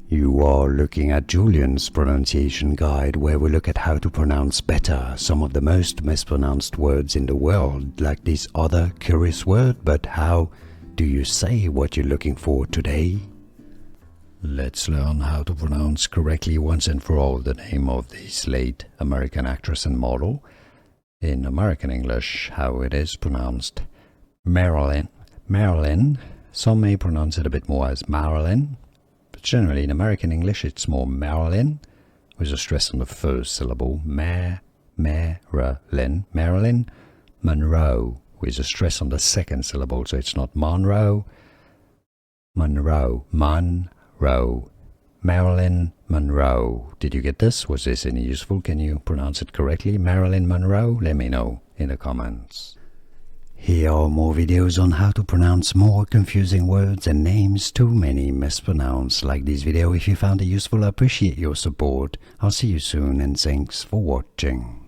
You are looking at Julian's pronunciation guide, where we look at how to pronounce better some of the most mispronounced words in the world, like this other curious word. But how do you say what you're looking for today? Let's learn how to pronounce correctly once and for all the name of this late American actress and model. In American English, how it is pronounced: Marilyn. Marilyn. Some may pronounce it a bit more as Marilyn, but generally in American English it's more Marilyn, with a stress on the first syllable. Marilyn. Marilyn Monroe, with a stress on the second syllable, so it's not Monroe. Monroe. Monroe. Marilyn Monroe. Did you get this? Was this any useful? Can you pronounce it correctly? Marilyn Monroe? Let me know in the comments. Here are more videos on how to pronounce more confusing words and names too many mispronounced. Like this video if you found it useful. I appreciate your support. I'll see you soon and thanks for watching.